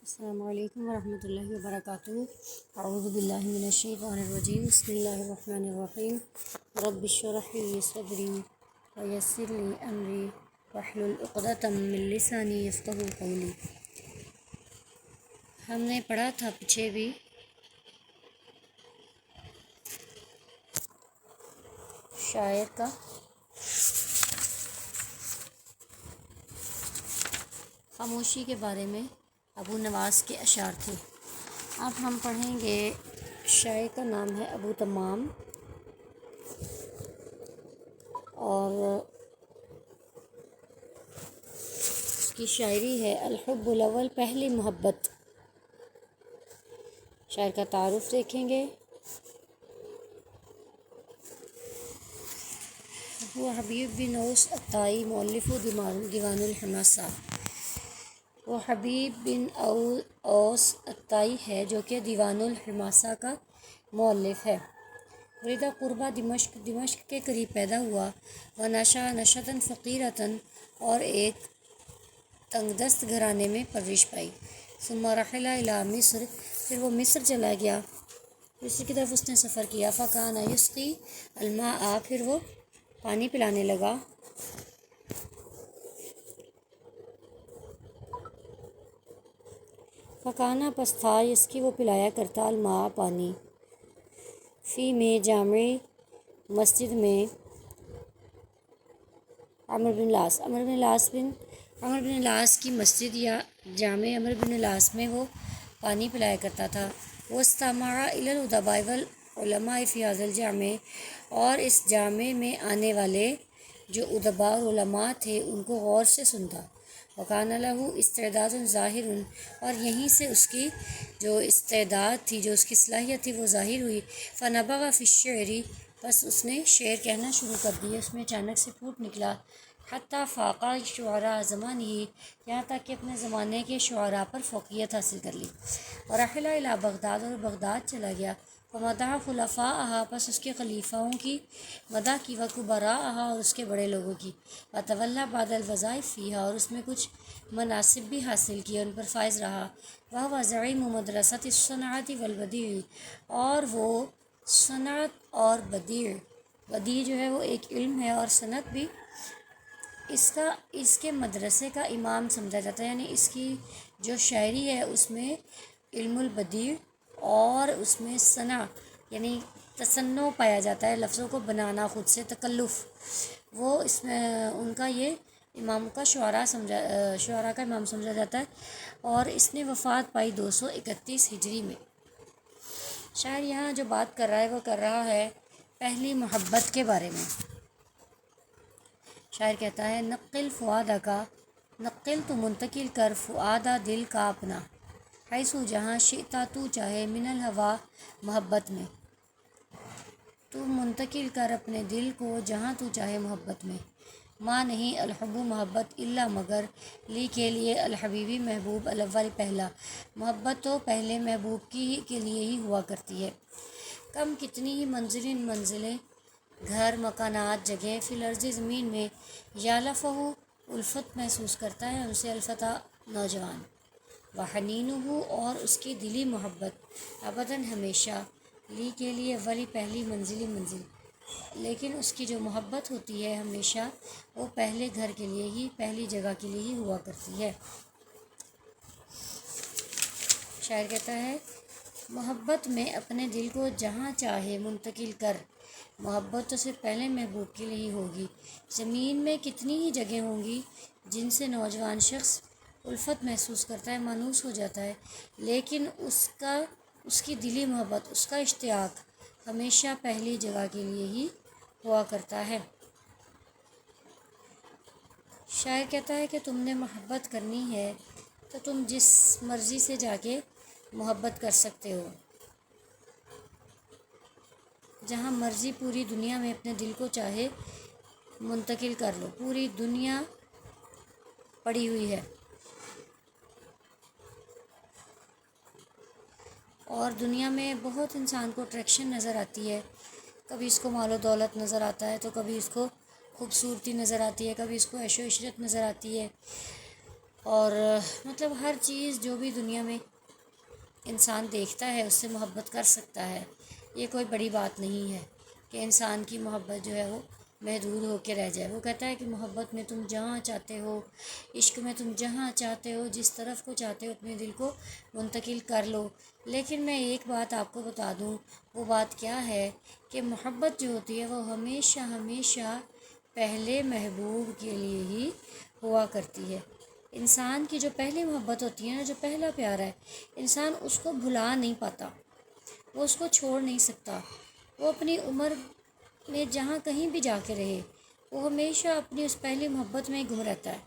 السلام علیکم ورحمۃ اللہ وبرکاتہ۔ اعوذ باللہ من الشیطان الرجیم، بسم اللہ الرحمن الرحیم۔ رب اشرح لی صدری ویسر لی امری واحلل عقدۃ من لسانی یفقہوا قولی۔ ہم نے پڑھا تھا پیچھے بھی شاعر کا خاموشی کے بارے میں ابو نواس کے اشعار تھے۔ اب ہم پڑھیں گے، شاعر کا نام ہے ابو تمام اور اس کی شاعری ہے الحب الاول، پہلی محبت۔ شاعر کا تعارف دیکھیں گے۔ وہ حبیب بن اوس عطائی، مؤلف دیوان الحماسہ۔ وہ حبیب بن اوس عطائی ہے جو کہ دیوان الحماسہ کا مؤلف ہے۔ ولد قربہ دمشق کے قریب پیدا ہوا۔ ونشأ نشأۃ فقیرۃ، اور ایک تنگ دست گھرانے میں پرورش پائی۔ ثم رحل الی مصر، پھر وہ مصر چلا گیا، مصر کی طرف اس نے سفر کیا۔ فکان یسقی الماء، پھر وہ پانی پلانے لگا۔ فکانا، پس تھا، یسقی، وہ پلایا کرتا، الماء، پانی، فی میں، جامع مسجد میں، عمرو بن العاص کی مسجد یا جامع عمرو بن العاص میں وہ پانی پلایا کرتا تھا۔ واستمع الی الادباء والعلماء فی ھذا الجامع، اور اس جامع میں آنے والے جو ادباء اور علماء تھے ان کو غور سے سنتا۔ وکان لہ استعداد ظاہر، اور یہیں سے اس کی جو استعداد تھی، جو اس کی صلاحیت تھی، وہ ظاہر ہوئی۔ فنبغ فی الشعر، بس اس نے شعر کہنا شروع کر دیا، اس میں اچانک سے پھوٹ نکلا۔ حتی فاق شعراء زمانہ، یہاں تک کہ اپنے زمانے کے شعراء پر فوقیت حاصل کر لی۔ ورحل الی بغداد، اور بغداد چلا گیا۔ فمدح خلفاءہا، پس اس کے خلیفاؤں کی مدح کی، وکبراءہا، اور اس کے بڑے لوگوں کی۔ وتولی بعض الوظائف فیہا، اور اس میں کچھ مناصب بھی حاصل کیے، ان پر فائز رہا۔ وہو زعیم مدرسۃ الصنعۃ والبدیع، اور وہ صنعت اور بدیع جو ہے وہ ایک علم ہے، اور صنعت بھی، اس کے مدرسے کا امام سمجھا جاتا ہے، یعنی اس کی جو شاعری ہے اس میں علم البدیع اور اس میں صنع یعنی تصنع پایا جاتا ہے، لفظوں کو بنانا خود سے، تکلف، وہ اس میں ان کا یہ امام کا شعراء کا امام سمجھا جاتا ہے۔ اور اس نے وفات پائی 231 ہجری میں۔ شاعر یہاں جو بات کر رہا ہے وہ کر رہا ہے پہلی محبت کے بارے میں۔ شاعر کہتا ہے نقل فؤادک، نقل، تو منتقل کر، فؤادہ، دل کا اپنا، حیث، جہاں، شئتا، تو چاہے، من الہویٰ، محبت میں، تو منتقل کر اپنے دل کو جہاں تو چاہے محبت میں۔ ما، نہیں، الحب، محبت، الا، مگر، لی، کے لیے، الحبیبی، محبوب، الاول، پہلا، محبت تو پہلے محبوب کے لیے ہی ہوا کرتی ہے۔ کم، کتنی ہی، منزلیں، گھر، مکانات، جگہیں، فی الارض، زمین میں، یالفہ، الفت محسوس کرتا ہے ان سے، الفتیٰ، نوجوان، وحنینہ، اور اس کی دلی محبت، ابداً، ہمیشہ، لی، کے لیے، ولی، پہلی، منزل، لیکن اس کی جو محبت ہوتی ہے ہمیشہ وہ پہلے گھر کے لیے ہی، پہلی جگہ کے لیے ہی ہوا کرتی ہے۔ شاعر کہتا ہے محبت میں اپنے دل کو جہاں چاہے منتقل کر، محبت تو صرف پہلے محبوب کے لیے ہی ہوگی۔ زمین میں کتنی ہی جگہیں ہوں گی جن سے نوجوان شخص الفت محسوس کرتا ہے، مانوس ہو جاتا ہے، لیکن اس کی دلی محبت، اس کا اشتیاق ہمیشہ پہلی جگہ کے لیے ہی ہوا کرتا ہے۔ شاعر کہتا ہے کہ تم نے محبت کرنی ہے تو تم جس مرضی سے جا کے محبت کر سکتے ہو، جہاں مرضی پوری دنیا میں اپنے دل کو چاہے منتقل کر لو، پوری دنیا پڑی ہوئی ہے، اور دنیا میں بہت انسان کو اٹریکشن نظر آتی ہے، کبھی اس کو مال و دولت نظر آتا ہے، تو کبھی اس کو خوبصورتی نظر آتی ہے، کبھی اس کو عیش و عشرت نظر آتی ہے، اور مطلب ہر چیز جو بھی دنیا میں انسان دیکھتا ہے اس سے محبت کر سکتا ہے. یہ کوئی بڑی بات نہیں ہے کہ انسان کی محبت جو ہے وہ محدود ہو کے رہ جائے. وہ کہتا ہے کہ محبت میں تم جہاں چاہتے ہو، عشق میں تم جہاں چاہتے ہو، جس طرف کو چاہتے ہو اپنے دل کو منتقل کر لو. لیکن میں ایک بات آپ کو بتا دوں، وہ بات کیا ہے کہ محبت جو ہوتی ہے وہ ہمیشہ ہمیشہ پہلے محبوب کے لیے ہی ہوا کرتی ہے. انسان کی جو پہلی محبت ہوتی ہے نا، جو پہلا پیار ہے، انسان اس کو بھلا نہیں پاتا، وہ اس کو چھوڑ نہیں سکتا. وہ اپنی عمر میں جہاں کہیں بھی جا کے رہے، وہ ہمیشہ اپنی اس پہلی محبت میں گم رہتا ہے.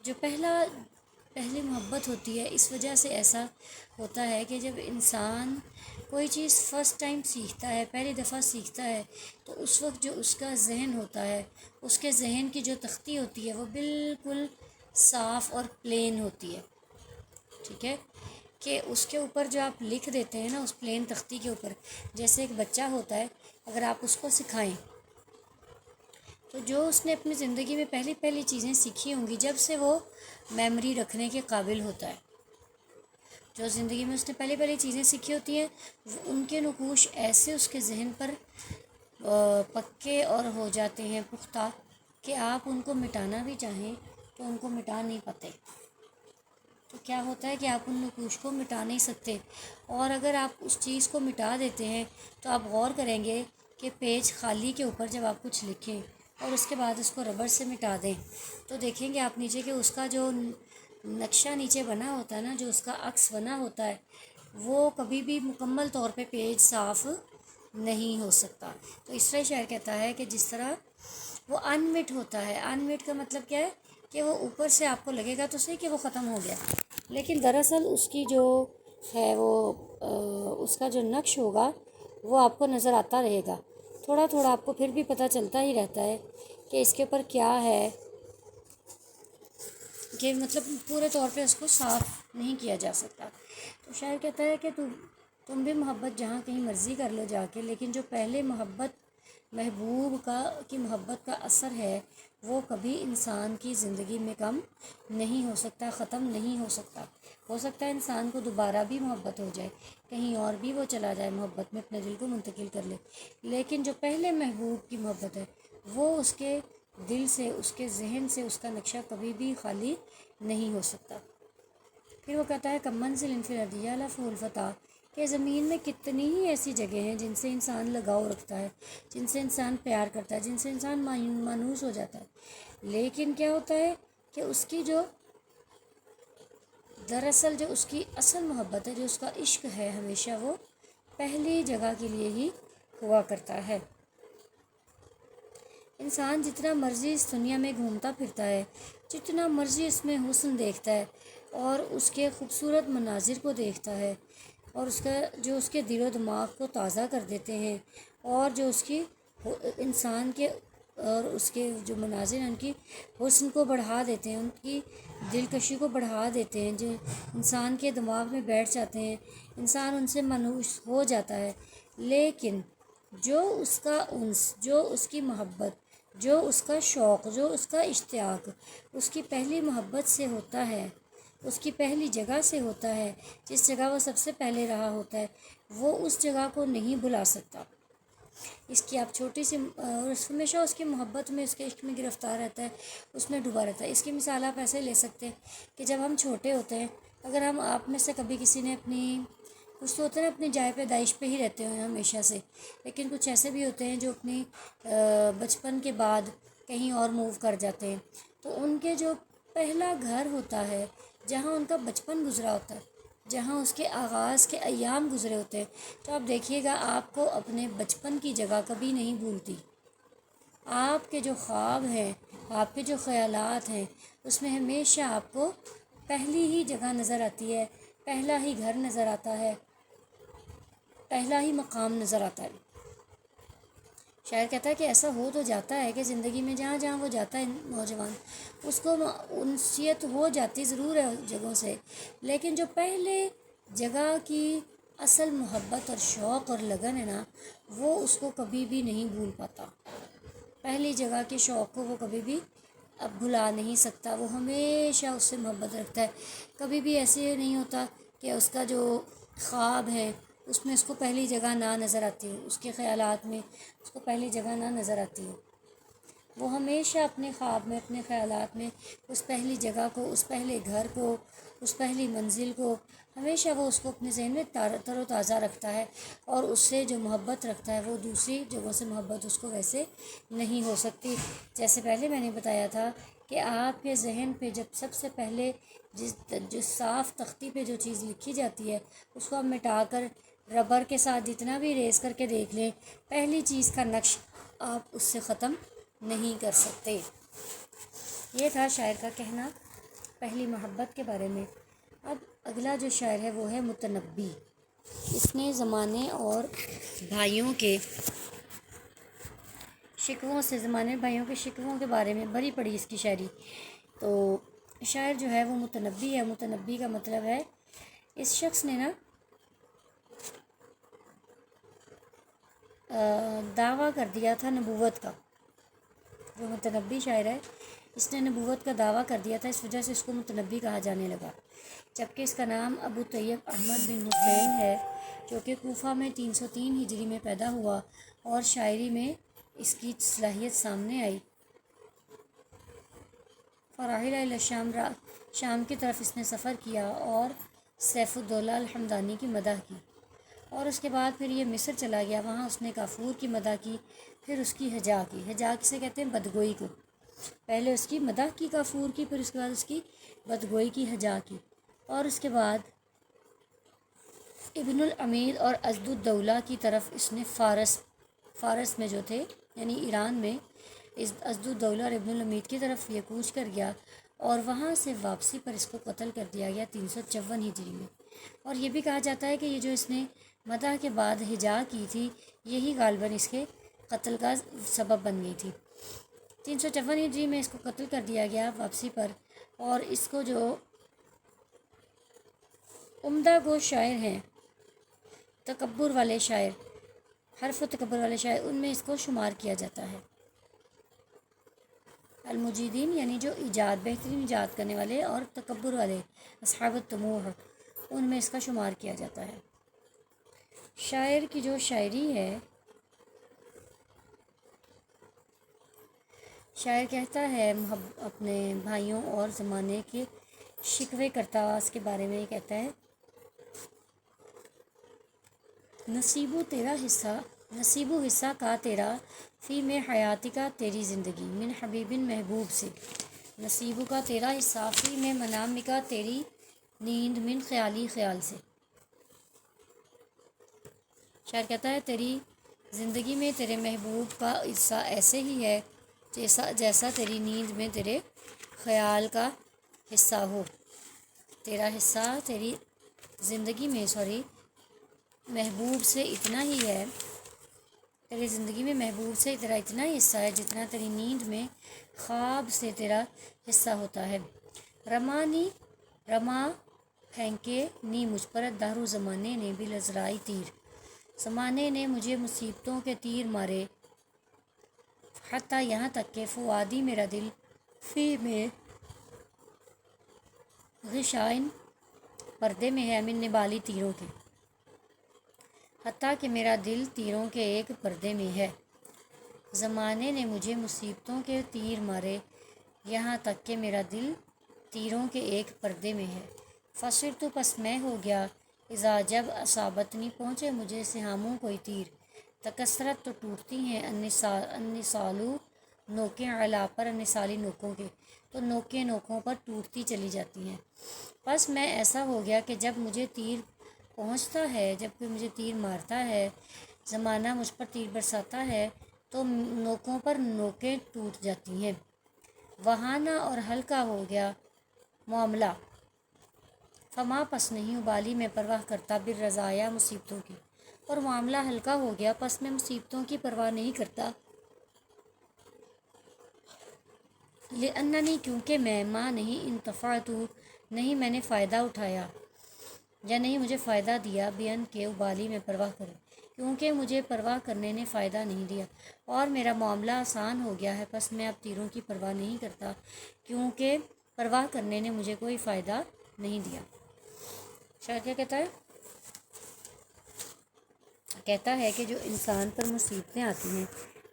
جو پہلی محبت ہوتی ہے، اس وجہ سے ایسا ہوتا ہے کہ جب انسان کوئی چیز فرسٹ ٹائم سیکھتا ہے، پہلی دفعہ سیکھتا ہے، تو اس وقت جو اس کا ذہن ہوتا ہے، اس کے ذہن کی جو تختی ہوتی ہے وہ بالکل صاف اور پلین ہوتی ہے. ٹھیک ہے، کہ اس کے اوپر جو آپ لکھ دیتے ہیں نا، اس پلین تختی کے اوپر، جیسے ایک بچہ ہوتا ہے، اگر آپ اس کو سکھائیں تو جو اس نے اپنی زندگی میں پہلی چیزیں سیکھی ہوں گی، جب سے وہ میموری رکھنے کے قابل ہوتا ہے، جو زندگی میں اس نے پہلی چیزیں سیکھی ہوتی ہیں، ان کے نقوش ایسے اس کے ذہن پر پکے اور ہو جاتے ہیں، پختہ، کہ آپ ان کو مٹانا بھی چاہیں تو ان کو مٹا نہیں پاتے. تو کیا ہوتا ہے کہ آپ ان نقوش کو مٹا نہیں سکتے. اور اگر آپ اس چیز کو مٹا دیتے ہیں تو آپ غور کریں گے کہ پیج خالی کے اوپر جب آپ کچھ لکھیں اور اس کے بعد اس کو ربڑ سے مٹا دیں، تو دیکھیں گے آپ نیچے کہ اس کا جو نقشہ نیچے بنا ہوتا ہے نا، جو اس کا عکس بنا ہوتا ہے، وہ کبھی بھی مکمل طور پہ پیج صاف نہیں ہو سکتا. تو اس طرح شاعر کہتا ہے کہ جس طرح وہ انمٹ ہوتا ہے. انمٹ کا مطلب کیا ہے کہ وہ اوپر سے آپ کو لگے گا تو صحیح کہ وہ ختم ہو گیا، لیکن دراصل اس کی جو ہے وہ اس کا جو نقش ہوگا وہ آپ کو نظر آتا رہے گا. تھوڑا تھوڑا آپ کو پھر بھی پتہ چلتا ہی رہتا ہے کہ اس کے اوپر کیا ہے، کہ مطلب پورے طور پہ اس کو صاف نہیں کیا جا سکتا. تو شاعر کہتا ہے کہ تم بھی محبت جہاں کہیں مرضی کر لو جا کے، لیکن جو پہلے محبوب کی محبت کا اثر ہے وہ کبھی انسان کی زندگی میں کم نہیں ہو سکتا، ختم نہیں ہو سکتا. ہو سکتا ہے انسان کو دوبارہ بھی محبت ہو جائے، کہیں اور بھی وہ چلا جائے محبت میں، اپنے دل کو منتقل کر لے، لیکن جو پہلے محبوب کی محبت ہے وہ اس کے دل سے، اس کے ذہن سے، اس کا نقشہ کبھی بھی خالی نہیں ہو سکتا. پھر وہ کہتا ہے کم منزل انفرادیہ لفظ الفتح، کہ زمین میں کتنی ہی ایسی جگہیں ہیں جن سے انسان لگاؤ رکھتا ہے، جن سے انسان پیار کرتا ہے، جن سے انسان مانوس ہو جاتا ہے، لیکن کیا ہوتا ہے کہ اس کی جو دراصل جو اس کی اصل محبت ہے، جو اس کا عشق ہے، ہمیشہ وہ پہلی جگہ کے لیے ہی ہوا کرتا ہے. انسان جتنا مرضی اس دنیا میں گھومتا پھرتا ہے، جتنا مرضی اس میں حسن دیکھتا ہے اور اس کے خوبصورت مناظر کو دیکھتا ہے، اور اس کے دل و دماغ کو تازہ کر دیتے ہیں، اور جو اس کی انسان کے اور اس کے جو مناظر ہیں ان کی حسن کو بڑھا دیتے ہیں، ان کی دلکشی کو بڑھا دیتے ہیں، جو انسان کے دماغ میں بیٹھ جاتے ہیں، انسان ان سے مانوس ہو جاتا ہے. لیکن جو اس کا انس، جو اس کی محبت، جو اس کا شوق، جو اس کا اشتیاق اس کی پہلی محبت سے ہوتا ہے، اس کی پہلی جگہ سے ہوتا ہے، جس جگہ وہ سب سے پہلے رہا ہوتا ہے، وہ اس جگہ کو نہیں بھلا سکتا. اس کی آپ چھوٹی سی ہمیشہ اس کی محبت میں، اس کے عشق میں گرفتار رہتا ہے، اس میں ڈوبا رہتا ہے. اس کی مثال آپ ایسے لے سکتے ہیں کہ جب ہم چھوٹے ہوتے ہیں، اگر آپ میں سے کبھی کسی نے کچھ تو ہوتے ہیں نا اپنی جائے پیدائش پہ ہی رہتے ہیں ہمیشہ سے، لیکن کچھ ایسے بھی ہوتے ہیں جو اپنی بچپن کے بعد کہیں اور موو کر جاتے ہیں، تو ان کے جو پہلا گھر ہوتا ہے، جہاں ان کا بچپن گزرا ہوتا ہے، جہاں اس کے آغاز کے ایام گزرے ہوتے ہیں، تو آپ دیکھیے گا آپ کو اپنے بچپن کی جگہ کبھی نہیں بھولتی. آپ کے جو خواب ہیں، آپ کے جو خیالات ہیں، اس میں ہمیشہ آپ کو پہلی ہی جگہ نظر آتی ہے، پہلا ہی گھر نظر آتا ہے، پہلا ہی مقام نظر آتا ہے. شاعر کہتا ہے کہ ایسا ہو تو جاتا ہے کہ زندگی میں جہاں جہاں وہ جاتا ہے نوجوان، اس کو انسیت ہو جاتی ضرور ہے جگہوں سے، لیکن جو پہلے جگہ کی اصل محبت اور شوق اور لگن ہے نا، وہ اس کو کبھی بھی نہیں بھول پاتا. پہلی جگہ کے شوق کو وہ کبھی بھی اب بھلا نہیں سکتا، وہ ہمیشہ اس سے محبت رکھتا ہے۔ کبھی بھی ایسے نہیں ہوتا کہ اس کا جو خواب ہے اس میں اس کو پہلی جگہ نہ نظر آتی ہے، اس کے خیالات میں اس کو پہلی جگہ نہ نظر آتی ہے۔ وہ ہمیشہ اپنے خواب میں، اپنے خیالات میں اس پہلی جگہ کو، اس پہلے گھر کو، اس پہلی منزل کو، ہمیشہ وہ اس کو اپنے ذہن میں تر و تازہ رکھتا ہے، اور اس سے جو محبت رکھتا ہے وہ دوسری جگہوں سے محبت اس کو ویسے نہیں ہو سکتی۔ جیسے پہلے میں نے بتایا تھا کہ آپ کے ذہن پہ جب سب سے پہلے جس صاف تختی پہ جو چیز لکھی جاتی ہے اس کو آپ مٹا کر ربر کے ساتھ جتنا بھی ریز کر کے دیکھ لیں، پہلی چیز کا نقش آپ اس سے ختم نہیں کر سکتے۔ یہ تھا شاعر کا کہنا پہلی محبت کے بارے میں۔ اب اگلا جو شاعر ہے وہ ہے متنبی۔ اس نے زمانے اور بھائیوں کے شکووں سے، زمانے بھائیوں کے شکووں کے بارے میں بھری پڑی اس کی شاعری۔ تو شاعر جو ہے وہ متنبی ہے۔ متنبی کا مطلب ہے اس شخص نے نا دعویٰ کر دیا تھا نبوت کا۔ جو متنبی شاعر ہے اس نے نبوت کا دعویٰ کر دیا تھا، اس وجہ سے اس کو متنبی کہا جانے لگا، جبکہ اس کا نام ابو طیب احمد بن حسین ہے، جو کہ کوفہ میں 303 ہجری میں پیدا ہوا، اور شاعری میں اس کی صلاحیت سامنے آئی۔ فراحل الی شام کی طرف اس نے سفر کیا اور سیف الدولہ الحمدانی کی مدح کی، اور اس کے بعد پھر یہ مصر چلا گیا، وہاں اس نے کافور کی مدح کی، پھر اس کی ہجا کی۔ ہجا کسے کہتے ہیں؟ بدگوئی کو۔ پہلے اس کی مدح کی کافور کی، پھر اس کے بعد اس کی بدگوئی کی، ہجا کی، اور اس کے بعد ابن الامید اور اسد الدولہ کی طرف اس نے فارس میں جو تھے یعنی ایران میں اسد الدولہ اور ابن الامید کی طرف یہ کوچ کر گیا، اور وہاں سے واپسی پر اس کو قتل کر دیا گیا 354 ہجری میں۔ اور یہ بھی کہا جاتا ہے کہ یہ جو اس نے مدح کے بعد ہجا کی تھی یہی غالباً اس کے قتل کا سبب بن گئی تھی۔ 354 ہجری میں اس کو قتل کر دیا گیا واپسی پر، اور اس کو جو عمدہ گو شاعر ہیں، تکبر والے شاعر، حرف و تکبر والے شاعر، ان میں اس کو شمار کیا جاتا ہے۔ المجیدین یعنی جو ایجاد، بہترین ایجاد کرنے والے، اور تکبر والے اصحاب الطموح، ان میں اس کا شمار کیا جاتا ہے۔ شاعر کی جو شاعری ہے، شاعر کہتا ہے اپنے بھائیوں اور زمانے کے شکوے کرتا ہوا اس کے بارے میں یہ کہتا ہے، نصیب و حصہ کا تیرا فی میں حیاتی کا تیری زندگی من حبیب محبوب سے، نصیب کا تیرا حصہ فی میں منام کا تیری نیند من خیالی خیال سے۔ شاعر کہتا ہے تیری زندگی میں تیرے محبوب کا حصہ ایسے ہی ہے جیسا تیری نیند میں تیرے خیال کا حصہ ہو۔ تیرا حصہ تیری زندگی میں محبوب سے اتنا ہی ہے، تیری زندگی میں محبوب سے تیرا اتنا ہی حصہ ہے جتنا تیری نیند میں خواب سے تیرا حصہ ہوتا ہے۔ رما پھینکے نی مجھ پر دہر زمانے نے بالعذرائی تیر، زمانے نے مجھے مصیبتوں کے تیر مارے، حتیٰ یہاں تک کہ فؤادی میرا دل فی میں غشائن پردے میں ہے من نبالی تیروں کے، حتیٰ کہ میرا دل تیروں کے ایک پردے میں ہے۔ زمانے نے مجھے مصیبتوں کے تیر مارے، یہاں تک کہ میرا دل تیروں کے ایک پردے میں ہے۔ فصرت پس میں ہو گیا، اذا جب اصابتنی پہنچے مجھے سہاموں کوئی تیر، تکسرت تو ٹوٹتی ہیں النسالو نوکیں علا پر، النسالی نوکوں کے، تو نوکیں نوکوں پر ٹوٹتی چلی جاتی ہیں۔ پس میں ایسا ہو گیا کہ جب مجھے تیر پہنچتا ہے، جب کوئی مجھے تیر مارتا ہے، زمانہ مجھ پر تیر برساتا ہے، تو نوکوں پر نوکیں ٹوٹ جاتی ہیں۔ وہانا اور ہلکا ہو گیا معاملہ، فما پس نہیں ابالی میں پرواہ کرتا بالرزایا مصیبتوں کی، اور معاملہ ہلکا ہو گیا پس میں مصیبتوں کی پرواہ نہیں کرتا، لأننی کیونکہ میں ماں نہیں انتفعت نہیں میں نے فائدہ اٹھایا یا نہیں مجھے فائدہ دیا، بین کے ابالی میں پرواہ کروں، کیونکہ مجھے پرواہ کرنے نے فائدہ نہیں دیا، اور میرا معاملہ آسان ہو گیا ہے، پس میں اب تیروں کی پرواہ نہیں کرتا، کیونکہ پرواہ کرنے نے مجھے کوئی فائدہ نہیں دیا۔ شاعر کیا کہتا ہے؟ کہتا ہے کہ جو انسان پر مصیبتیں آتی ہیں،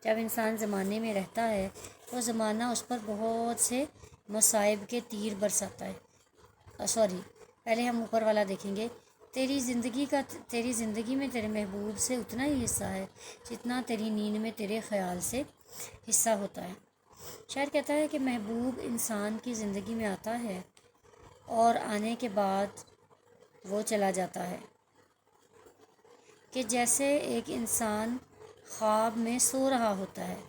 جب انسان زمانے میں رہتا ہے تو زمانہ اس پر بہت سے مصائب کے تیر برساتا ہے۔ پہلے ہم اوپر والا دیکھیں گے۔ تیری زندگی میں تیرے محبوب سے اتنا ہی حصہ ہے جتنا تیری نیند میں تیرے خیال سے حصہ ہوتا ہے۔ شاعر کہتا ہے کہ محبوب انسان کی زندگی میں آتا ہے اور آنے کے بعد وہ چلا جاتا ہے، کہ جیسے ایک انسان خواب میں سو رہا ہوتا ہے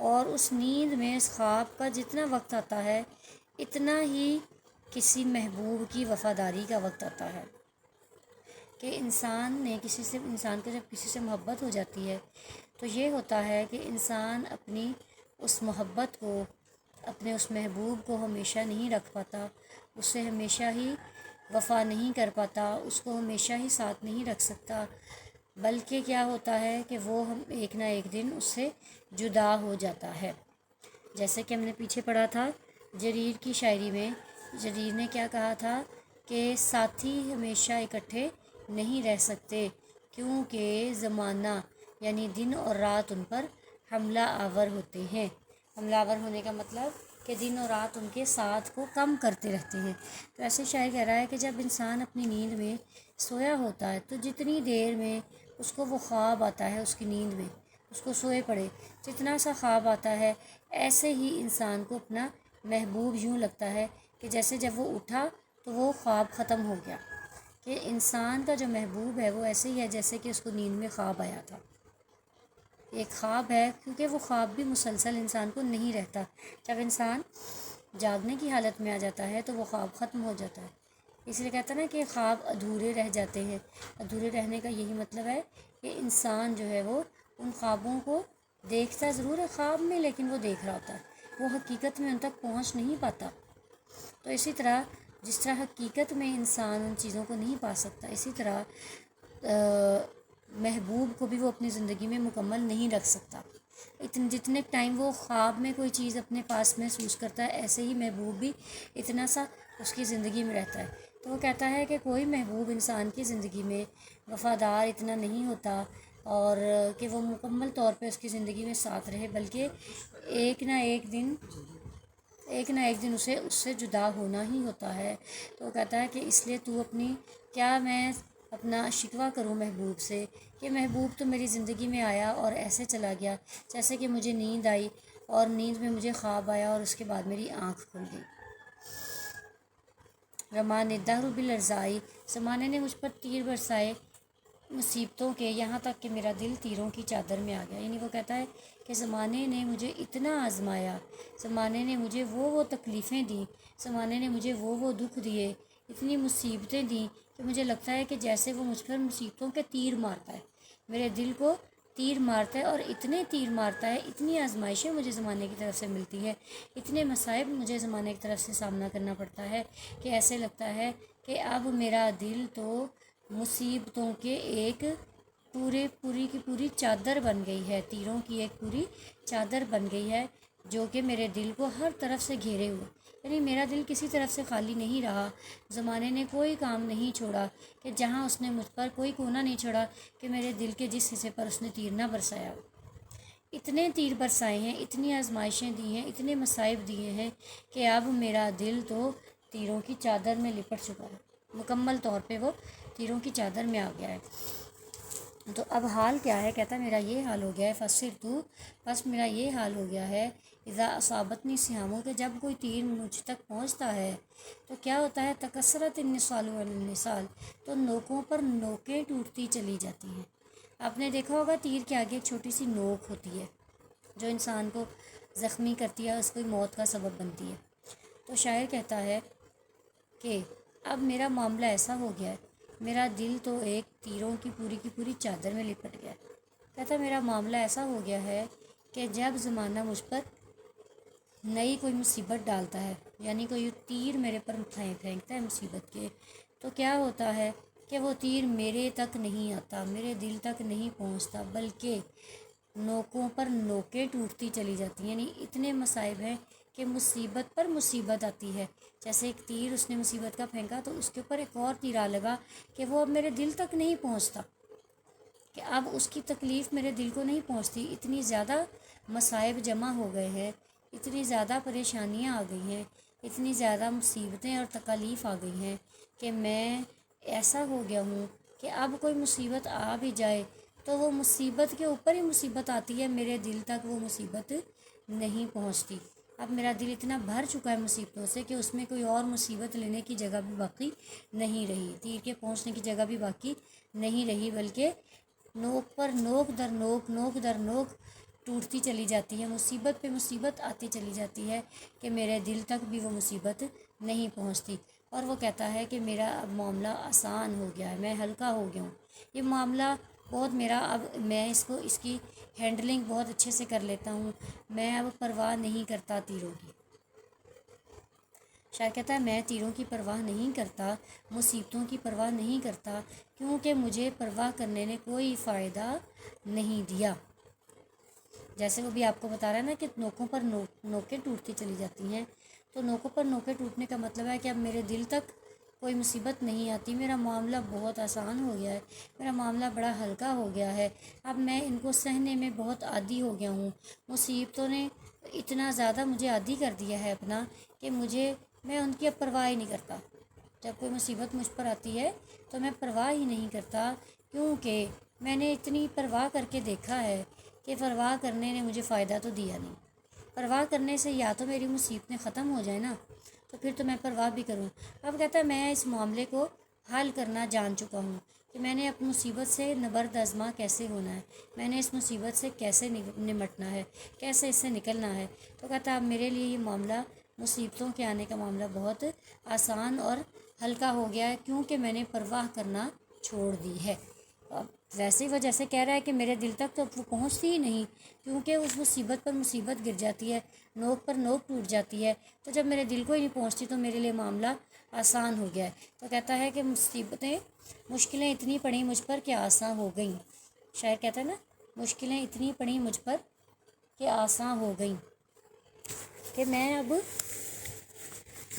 اور اس نیند میں اس خواب کا جتنا وقت آتا ہے اتنا ہی کسی محبوب کی وفاداری کا وقت آتا ہے، کہ انسان کو جب کسی سے محبت ہو جاتی ہے تو یہ ہوتا ہے کہ انسان اپنی اس محبت کو، اپنے اس محبوب کو ہمیشہ نہیں رکھ پاتا، اس سے ہمیشہ ہی وفا نہیں کر پاتا، اس کو ہمیشہ ہی ساتھ نہیں رکھ سکتا، بلکہ کیا ہوتا ہے کہ وہ ایک نہ ایک دن اس سے جدا ہو جاتا ہے۔ جیسے کہ ہم نے پیچھے پڑھا تھا جریر کی شاعری میں، جریر نے کیا کہا تھا کہ ساتھی ہمیشہ اکٹھے نہیں رہ سکتے، کیونکہ زمانہ یعنی دن اور رات ان پر حملہ آور ہوتے ہیں۔ حملہ آور ہونے کا مطلب کہ دن اور رات ان کے ساتھ کو کم کرتے رہتے ہیں۔ تو ایسے شاعر کہہ رہا ہے کہ جب انسان اپنی نیند میں سویا ہوتا ہے تو جتنی دیر میں اس کو وہ خواب آتا ہے، اس کی نیند میں اس کو سوئے پڑے جتنا سا خواب آتا ہے، ایسے ہی انسان کو اپنا محبوب یوں لگتا ہے کہ جیسے جب وہ اٹھا تو وہ خواب ختم ہو گیا، کہ انسان کا جو محبوب ہے وہ ایسے ہی ہے جیسے کہ اس کو نیند میں خواب آیا تھا۔ ایک خواب ہے، کیونکہ وہ خواب بھی مسلسل انسان کو نہیں رہتا، جب انسان جاگنے کی حالت میں آ جاتا ہے تو وہ خواب ختم ہو جاتا ہے۔ اس لیے کہتا ہے نا کہ خواب ادھورے رہ جاتے ہیں۔ ادھورے رہنے کا یہی مطلب ہے کہ انسان جو ہے وہ ان خوابوں کو دیکھتا ضرور ہے خواب میں، لیکن وہ دیکھ رہا ہوتا ہے، وہ حقیقت میں ان تک پہنچ نہیں پاتا۔ تو اسی طرح جس طرح حقیقت میں انسان ان چیزوں کو نہیں پا سکتا، اسی طرح محبوب کو بھی وہ اپنی زندگی میں مکمل نہیں رکھ سکتا۔ جتنے ٹائم وہ خواب میں کوئی چیز اپنے پاس محسوس کرتا ہے، ایسے ہی محبوب بھی اتنا سا اس کی زندگی میں رہتا ہے۔ تو وہ کہتا ہے کہ کوئی محبوب انسان کی زندگی میں وفادار اتنا نہیں ہوتا اور کہ وہ مکمل طور پہ اس کی زندگی میں ساتھ رہے، بلکہ ایک نہ ایک دن اسے اس سے جدا ہونا ہی ہوتا ہے۔ تو وہ کہتا ہے کہ اس لیے میں اپنا شکوہ کروں محبوب سے کہ محبوب تو میری زندگی میں آیا اور ایسے چلا گیا جیسے کہ مجھے نیند آئی اور نیند میں مجھے خواب آیا اور اس کے بعد میری آنکھ کھل گئی۔ رمان الدہر بالارزائی، زمانے نے مجھ پر تیر برسائے مصیبتوں کے، یہاں تک کہ میرا دل تیروں کی چادر میں آ گیا۔ یعنی وہ کہتا ہے کہ زمانے نے مجھے اتنا آزمایا، زمانے نے مجھے وہ تکلیفیں دیں، زمانے نے مجھے وہ دکھ دیے، اتنی مصیبتیں دیں کہ مجھے لگتا ہے کہ جیسے وہ مجھ پر مصیبتوں کے تیر مارتا ہے، میرے دل کو تیر مارتا ہے، اور اتنے تیر مارتا ہے، اتنی آزمائشیں مجھے زمانے کی طرف سے ملتی ہیں، اتنے مصائب مجھے زمانے کی طرف سے سامنا کرنا پڑتا ہے کہ ایسے لگتا ہے کہ اب میرا دل تو مصیبتوں کے ایک پوری کی پوری چادر بن گئی ہے، تیروں کی ایک پوری چادر بن گئی ہے جو کہ میرے دل کو ہر طرف سے گھیرے ہوئے، یعنی میرا دل کسی طرف سے خالی نہیں رہا۔ زمانے نے کوئی کام نہیں چھوڑا کہ جہاں اس نے مجھ پر کوئی کونا نہیں چھوڑا کہ میرے دل کے جس حصے پر اس نے تیر نہ برسایا ہو۔ اتنے تیر برسائے ہیں، اتنی آزمائشیں دی ہیں، اتنے مصائب دیے ہیں کہ اب میرا دل تو تیروں کی چادر میں لپٹ چکا ہے، مکمل طور پہ وہ تیروں کی چادر میں آ گیا ہے۔ تو اب حال کیا ہے؟ کہتا ہے میرا یہ حال ہو گیا ہے، بس میرا یہ حال ہو گیا ہے، اذا اصابتنی سہاموں، کہ جب کوئی تیر مجھ تک پہنچتا ہے تو کیا ہوتا ہے، تکسرت النصال والنصال، تو نوکوں پر نوکیں ٹوٹتی چلی جاتی ہیں۔ آپ نے دیکھا ہوگا تیر کے آگے ایک چھوٹی سی نوک ہوتی ہے جو انسان کو زخمی کرتی ہے، اس کی موت کا سبب بنتی ہے۔ تو شاعر کہتا ہے کہ اب میرا معاملہ ایسا ہو گیا ہے، میرا دل تو ایک تیروں کی پوری چادر میں لپٹ گیا ہے۔ کہتا ہے میرا معاملہ ایسا ہو گیا ہے کہ جب زمانہ مجھ پر نئی کوئی مصیبت ڈالتا ہے، یعنی کوئی تیر میرے پر پھینکتا ہے مصیبت کے، تو کیا ہوتا ہے کہ وہ تیر میرے تک نہیں آتا، میرے دل تک نہیں پہنچتا، بلکہ نوکوں پر نوکیں ٹوٹتی چلی جاتی ہیں۔ یعنی اتنے مصائب ہیں کہ مصیبت پر مصیبت آتی ہے۔ جیسے ایک تیر اس نے مصیبت کا پھینکا تو اس کے اوپر ایک اور تیر آ لگا کہ وہ اب میرے دل تک نہیں پہنچتا، کہ اب اس کی تکلیف میرے دل کو نہیں پہنچتی۔ اتنی زیادہ مصائب جمع ہو گئے ہیں، اتنی زیادہ پریشانیاں آ گئی ہیں، اتنی زیادہ مصیبتیں اور تکالیف آ گئی ہیں کہ میں ایسا ہو گیا ہوں کہ اب کوئی مصیبت آ بھی جائے تو وہ مصیبت کے اوپر ہی مصیبت آتی ہے، میرے دل تک وہ مصیبت نہیں پہنچتی۔ اب میرا دل اتنا بھر چکا ہے مصیبتوں سے کہ اس میں کوئی اور مصیبت لینے کی جگہ بھی باقی نہیں رہی، تیر کے پہنچنے کی جگہ بھی باقی نہیں رہی، بلکہ نوک پر نوک در نوک، نوک در نوک ٹوٹتی چلی جاتی ہے، مصیبت پہ مصیبت آتی چلی جاتی ہے کہ میرے دل تک بھی وہ مصیبت نہیں پہنچتی۔ اور وہ کہتا ہے کہ میرا اب معاملہ آسان ہو گیا ہے، میں ہلکا ہو گیا ہوں، یہ معاملہ بہت میرا اب میں اس کی ہینڈلنگ بہت اچھے سے کر لیتا ہوں، میں اب پرواہ نہیں کرتا تیروں کی۔ شاعر کہتا ہے میں تیروں کی پرواہ نہیں کرتا، مصیبتوں کی پرواہ نہیں کرتا، کیونکہ مجھے پرواہ کرنے نے کوئی فائدہ نہیں دیا۔ جیسے وہ بھی آپ کو بتا رہا ہے نا کہ نوکوں پر نوکیں ٹوٹتی چلی جاتی ہیں، تو نوکوں پر نوکیں ٹوٹنے کا مطلب ہے کہ اب میرے دل تک کوئی مصیبت نہیں آتی، میرا معاملہ بہت آسان ہو گیا ہے، میرا معاملہ بڑا ہلکا ہو گیا ہے، اب میں ان کو سہنے میں بہت عادی ہو گیا ہوں۔ مصیبتوں نے اتنا زیادہ مجھے عادی کر دیا ہے اپنا کہ میں ان کی اب پرواہ ہی نہیں کرتا۔ جب کوئی مصیبت مجھ پر آتی ہے تو میں پرواہ ہی نہیں کرتا، کیونکہ میں نے اتنی پرواہ کر کے دیکھا ہے کہ پرواہ کرنے نے مجھے فائدہ تو دیا نہیں۔ پرواہ کرنے سے یا تو میری مصیبتیں ختم ہو جائیں نا، تو پھر تو میں پرواہ بھی کروں۔ اب کہتا ہے میں اس معاملے کو حل کرنا جان چکا ہوں کہ میں نے اپنی مصیبت سے نبرد آزما کیسے ہونا ہے، میں نے اس مصیبت سے کیسے نمٹنا ہے، کیسے اس سے نکلنا ہے۔ تو کہتا ہے اب میرے لیے یہ معاملہ، مصیبتوں کے آنے کا معاملہ بہت آسان اور ہلکا ہو گیا ہے، کیونکہ میں نے پرواہ کرنا چھوڑ دی ہے۔ اب ویسے ہی وہ جیسے کہہ رہا ہے کہ میرے دل تک تو وہ پہنچتی ہی نہیں، کیونکہ اس مصیبت پر مصیبت گر جاتی ہے، نوک پر نوک ٹوٹ جاتی ہے، تو جب میرے دل کو ہی نہیں پہنچتی تو میرے لیے معاملہ آسان ہو گیا ہے۔ تو کہتا ہے کہ مشکلیں اتنی پڑیں مجھ پر کہ آسان ہو گئیں۔ شاعر کہتا ہے نا مشکلیں اتنی پڑیں مجھ پر کہ آسان ہو گئیں، کہ میں اب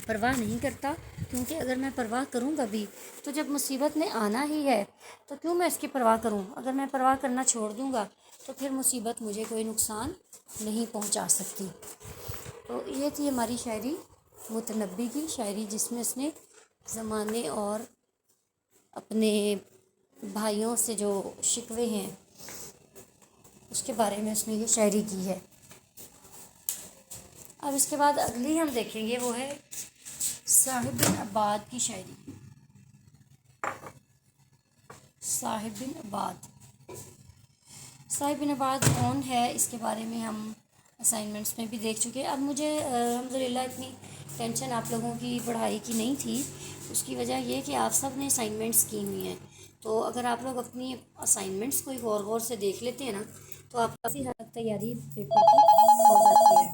پرواہ نہیں کرتا، کیونکہ اگر میں پرواہ کروں گا بھی تو جب مصیبت نے آنا ہی ہے تو کیوں میں اس کی پرواہ کروں؟ اگر میں پرواہ کرنا چھوڑ دوں گا تو پھر مصیبت مجھے کوئی نقصان نہیں پہنچا سکتی۔ تو یہ تھی ہماری شاعری متنبی کی شاعری، جس میں اس نے زمانے اور اپنے بھائیوں سے جو شکوے ہیں اس کے بارے میں اس نے یہ شاعری کی ہے۔ اب اس کے بعد اگلی ہم دیکھیں گے وہ ہے صاحب بن عباد کی شاعری۔ صاحب بن عباد، صاحب بن عباد کون ہے اس کے بارے میں ہم اسائنمنٹس میں بھی دیکھ چکے۔ اب مجھے الحمدللہ اتنی ٹینشن آپ لوگوں کی پڑھائی کی نہیں تھی، اس کی وجہ یہ کہ آپ سب نے اسائنمنٹس کی ہوئی ہیں، تو اگر آپ لوگ اپنی اسائنمنٹس کو غور غور سے دیکھ لیتے ہیں نا تو آپ کافی حد تک تیاری پیپر کی ہو جاتی ہے۔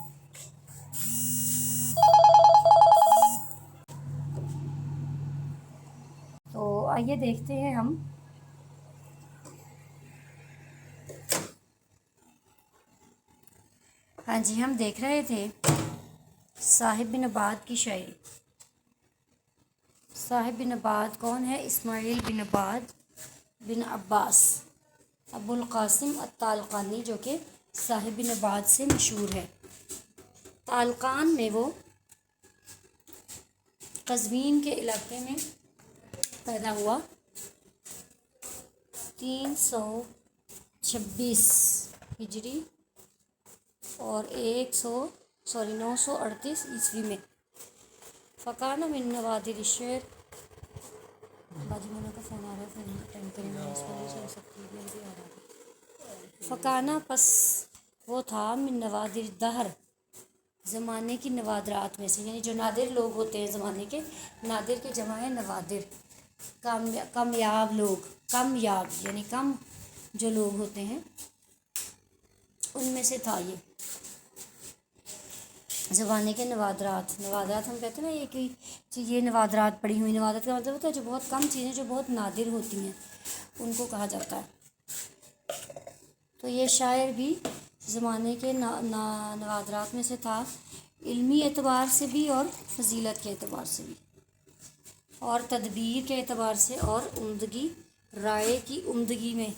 تو آئیے دیکھتے ہیں ہم ہاں جی، ہم دیکھ رہے تھے صاحب بن عباد کی شاعری۔ صاحب بن عباد کون ہے؟ اسماعیل بن عباد بن عباس ابو القاسم الطالقانی، جو کہ صاحب بن عباد سے مشہور ہے۔ طالقان میں وہ قزوین کے علاقے میں پیدا ہوا، 326 ہجری اور 938 عیسوی میں۔ فقان من نوادر الشعر، باجی مونا کا فون آ رہا ہے، پھر ٹائم کریں گے اس والی سے ہو سکتی ہے، بھی آ رہا ہے۔ فقانہ پس وہ تھا من نوادر الدہر، زمانے کی نوادرات میں سے، یعنی جو نادر لوگ ہوتے ہیں زمانے کے، نادر کے جمع ہے نوادر، کامیاب لوگ، کامیاب یعنی کم جو لوگ ہوتے ہیں ان میں سے تھا یہ۔ زمانے کے نوادرات، نوادرات ہم کہتے ہیں نا یہ کہ یہ نوادرات پڑی ہوئی، نوادرات کا مطلب ہوتا ہے جو بہت کم چیزیں جو بہت نادر ہوتی ہیں ان کو کہا جاتا ہے۔ تو یہ شاعر بھی زمانے کے نوادرات میں سے تھا، علمی اعتبار سے بھی اور فضیلت کے اعتبار سے بھی، اور تدبیر کے اعتبار سے، اور عمدگی، رائے کی عمدگی میں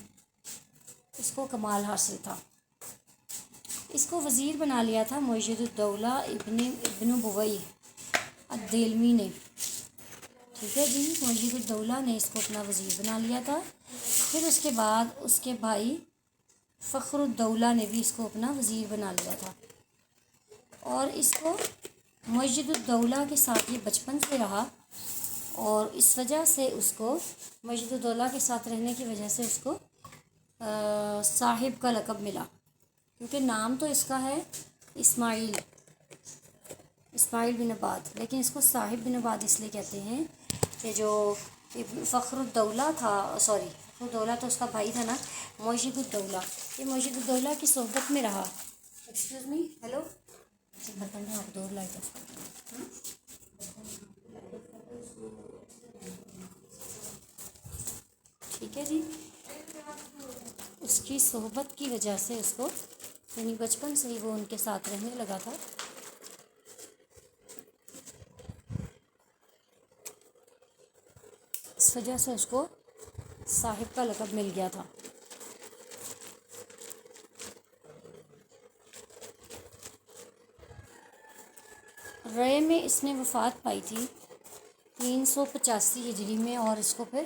اس کو کمال حاصل تھا۔ اس کو وزیر بنا لیا تھا موجد الدولہ ابن بویح الدیلمی نے، ٹھیک ہے جی، موجد الدولہ نے اس کو اپنا وزیر بنا لیا تھا۔ پھر اس کے بعد اس کے بھائی فخر الدولہ نے بھی اس کو اپنا وزیر بنا لیا تھا، اور اس کو موجد الدولہ کے ساتھ یہ بچپن سے رہا، اور اس وجہ سے اس کو موجد الدولہ کے ساتھ رہنے کی وجہ سے اس کو صاحب کا لقب ملا، کیونکہ نام تو اس کا ہے اسماعیل بن عباد، لیکن اس کو صاحب بن عباد اس لیے کہتے ہیں کہ جو فخر الدولہ تھا، فخر الدولہ تو اس کا بھائی تھا نا، موجد الدولہ، یہ موجد الدولہ کی صحبت میں رہا۔ ایکسکیوز می، ہیلو، برتن میں آپ دور لائٹ آف کر دیں۔ ٹھیک ہے جی، اس کی صحبت کی وجہ سے اس کو، یعنی بچپن سے ہی وہ ان کے ساتھ رہنے لگا تھا، اس وجہ سے اس کو صاحب کا لقب مل گیا تھا۔ رے میں اس نے وفات پائی تھی 385 ہجری میں، اور اس کو پھر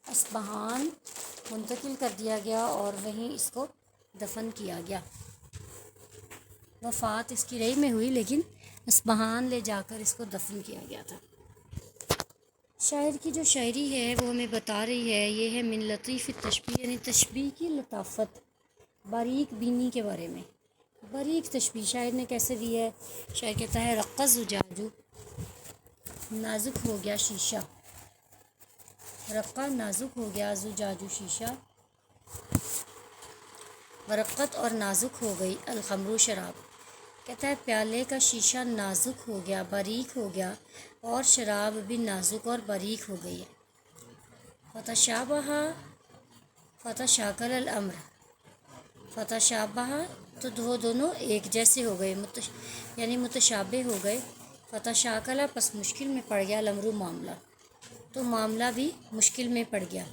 اصفہان منتقل کر دیا گیا اور وہیں اس کو دفن کیا گیا۔ وفات اس کی رے میں ہوئی لیکن اصفہان لے جا کر اس کو دفن کیا گیا تھا۔ شاعر کی جو شاعری ہے وہ ہمیں بتا رہی ہے، یہ ہے من لطیف التشبیہ، یعنی تشبیہ کی لطافت، باریک بینی کے بارے میں، باریک تشبیہ شاعر نے کیسے دی ہے۔ شاعر کہتا ہے رقص زجاجو، نازک ہو گیا شیشہ، رقہ نازک ہو گیا، زجاجو شیشہ، ورقت اور نازک ہو گئی، الخمر شراب، کہتا ہے پیالے کا شیشہ نازک ہو گیا، باریک ہو گیا، اور شراب بھی نازک اور باریک ہو گئی ہے۔ فتشابہ فتشاکل الامر، فتشابہ تو دونوں ایک جیسے ہو گئے، یعنی متشابہ ہو گئے، فتشاکل پس مشکل میں پڑ گیا، الامر معاملہ، تو معاملہ بھی مشکل میں پڑ گیا۔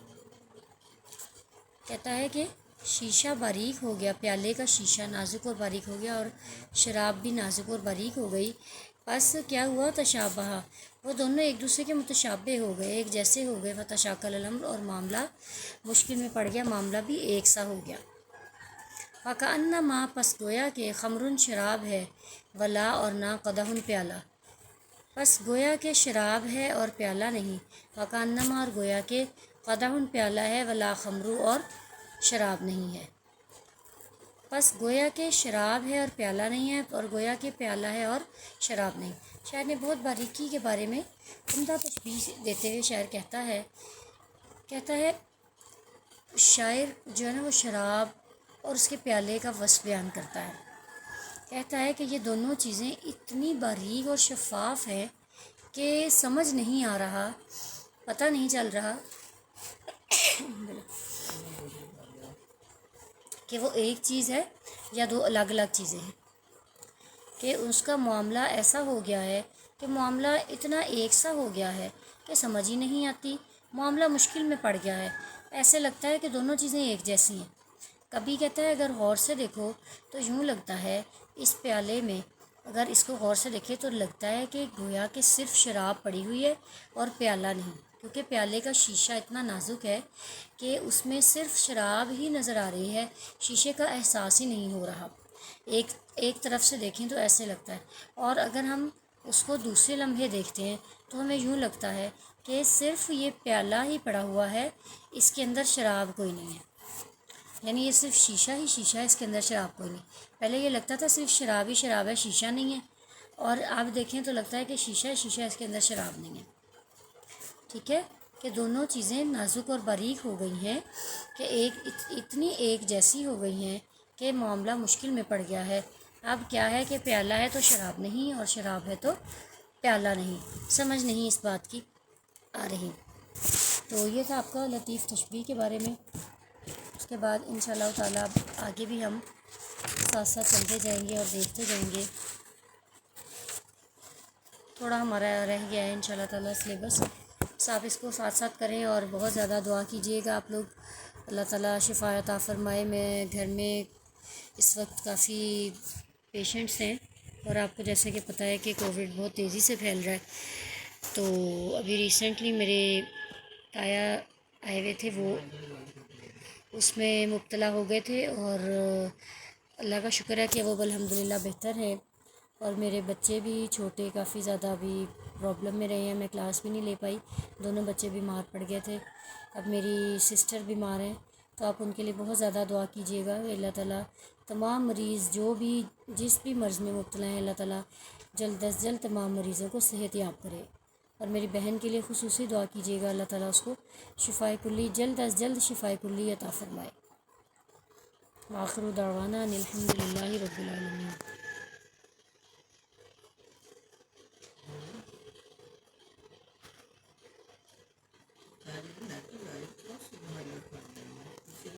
کہتا ہے کہ شیشہ باریک ہو گیا، پیالے کا شیشہ نازک اور باریک ہو گیا، اور شراب بھی نازک اور باریک ہو گئی، پس کیا ہوا، تشابہ، وہ دونوں ایک دوسرے کے متشابہ ہو گئے، ایک جیسے ہو گئے، فتشاکل الامر، اور معاملہ مشکل میں پڑ گیا، معاملہ بھی ایک سا ہو گیا۔ فکأنما، پس گویا کہ خمر شراب ہے، ولا اور نہ قدح پیالہ، پس گویا کہ شراب ہے اور پیالہ نہیں، فکأنما اور گویا کہ قدح پیالہ ہے، ولا خمر اور شراب نہیں ہے، پس گویا کہ شراب ہے اور پیالہ نہیں ہے، اور گویا کہ پیالہ ہے اور شراب نہیں۔ شاعر نے بہت باریکی کے بارے میں عمدہ تشبیہ دیتے ہوئے شاعر کہتا ہے شاعر جو ہے نا وہ شراب اور اس کے پیالے کا وصف بیان کرتا ہے، کہتا ہے کہ یہ دونوں چیزیں اتنی باریک اور شفاف ہیں کہ سمجھ نہیں آ رہا، پتہ نہیں چل رہا کہ وہ ایک چیز ہے یا دو الگ الگ چیزیں ہیں، کہ اس کا معاملہ ایسا ہو گیا ہے کہ معاملہ اتنا ایک سا ہو گیا ہے کہ سمجھ ہی نہیں آتی، معاملہ مشکل میں پڑ گیا ہے، ایسے لگتا ہے کہ دونوں چیزیں ایک جیسی ہیں۔ کبھی کہتا ہے اگر غور سے دیکھو تو یوں لگتا ہے اس پیالے میں، اگر اس کو غور سے دیکھے تو لگتا ہے کہ گویا کہ صرف شراب پڑی ہوئی ہے اور پیالہ نہیں، کیونکہ پیالے کا شیشہ اتنا نازک ہے کہ اس میں صرف شراب ہی نظر آ رہی ہے، شیشے کا احساس ہی نہیں ہو رہا، ایک طرف سے دیکھیں تو ایسے لگتا ہے، اور اگر ہم اس کو دوسرے لمحے دیکھتے ہیں تو ہمیں یوں لگتا ہے کہ صرف یہ پیالہ ہی پڑا ہوا ہے، اس کے اندر شراب کوئی نہیں ہے، یعنی یہ صرف شیشہ ہی شیشہ ہے، اس کے اندر شراب کوئی نہیں۔ پہلے یہ لگتا تھا صرف شراب ہی شراب ہے، شیشہ نہیں ہے، اور آپ دیکھیں تو لگتا ہے کہ شیشہ ہی شیشہ ہے، اس کے اندر شراب نہیں ہے، ٹھیک ہے، کہ دونوں چیزیں نازک اور باریک ہو گئی ہیں، کہ اتنی ایک جیسی ہو گئی ہیں کہ معاملہ مشکل میں پڑ گیا ہے، اب کیا ہے کہ پیالہ ہے تو شراب نہیں، اور شراب ہے تو پیالہ نہیں، سمجھ نہیں اس بات کی آ رہی۔ تو یہ تھا آپ کا لطیف تشبیہ کے بارے میں۔ اس کے بعد انشاءاللہ تعالیٰ آگے بھی ہم ساتھ ساتھ چلتے جائیں گے اور دیکھتے جائیں گے۔ تھوڑا ہمارا رہ گیا ہے انشاءاللہ تعالیٰ سلیبس، بس آپ اس کو ساتھ ساتھ کریں اور بہت زیادہ دعا کیجیے گا آپ لوگ، اللہ تعالیٰ شفا عطا فرمائے۔ میں گھر میں اس وقت کافی پیشنٹس ہیں، اور آپ کو جیسے کہ پتہ ہے کہ کووڈ بہت تیزی سے پھیل رہا ہے، تو ابھی ریسنٹلی میرے تایا آئے ہوئے تھے، وہ اس میں مبتلا ہو گئے تھے، اور اللہ کا شکر ہے کہ وہ الحمدللہ بہتر ہے۔ اور میرے بچے بھی چھوٹے کافی زیادہ ابھی پرابلم میں رہے ہیں، میں کلاس بھی نہیں لے پائی، دونوں بچے بیمار پڑ گئے تھے۔ اب میری سسٹر بیمار ہیں، تو آپ ان کے لیے بہت زیادہ دعا کیجیے گا کہ اللہ تعالیٰ تمام مریض جو بھی جس بھی مرض میں مبتلا ہیں، اللہ تعالیٰ جلد از جلد تمام مریضوں کو صحت یاب کرے۔ اور میری بہن کے لیے خصوصی دعا کیجیے گا، اللہ تعالیٰ اس کو شفائے کلی جلد از جلد شفائے کلی عطا فرمائے۔ وآخر دعوانا ان الحمد للہ رب العالمین۔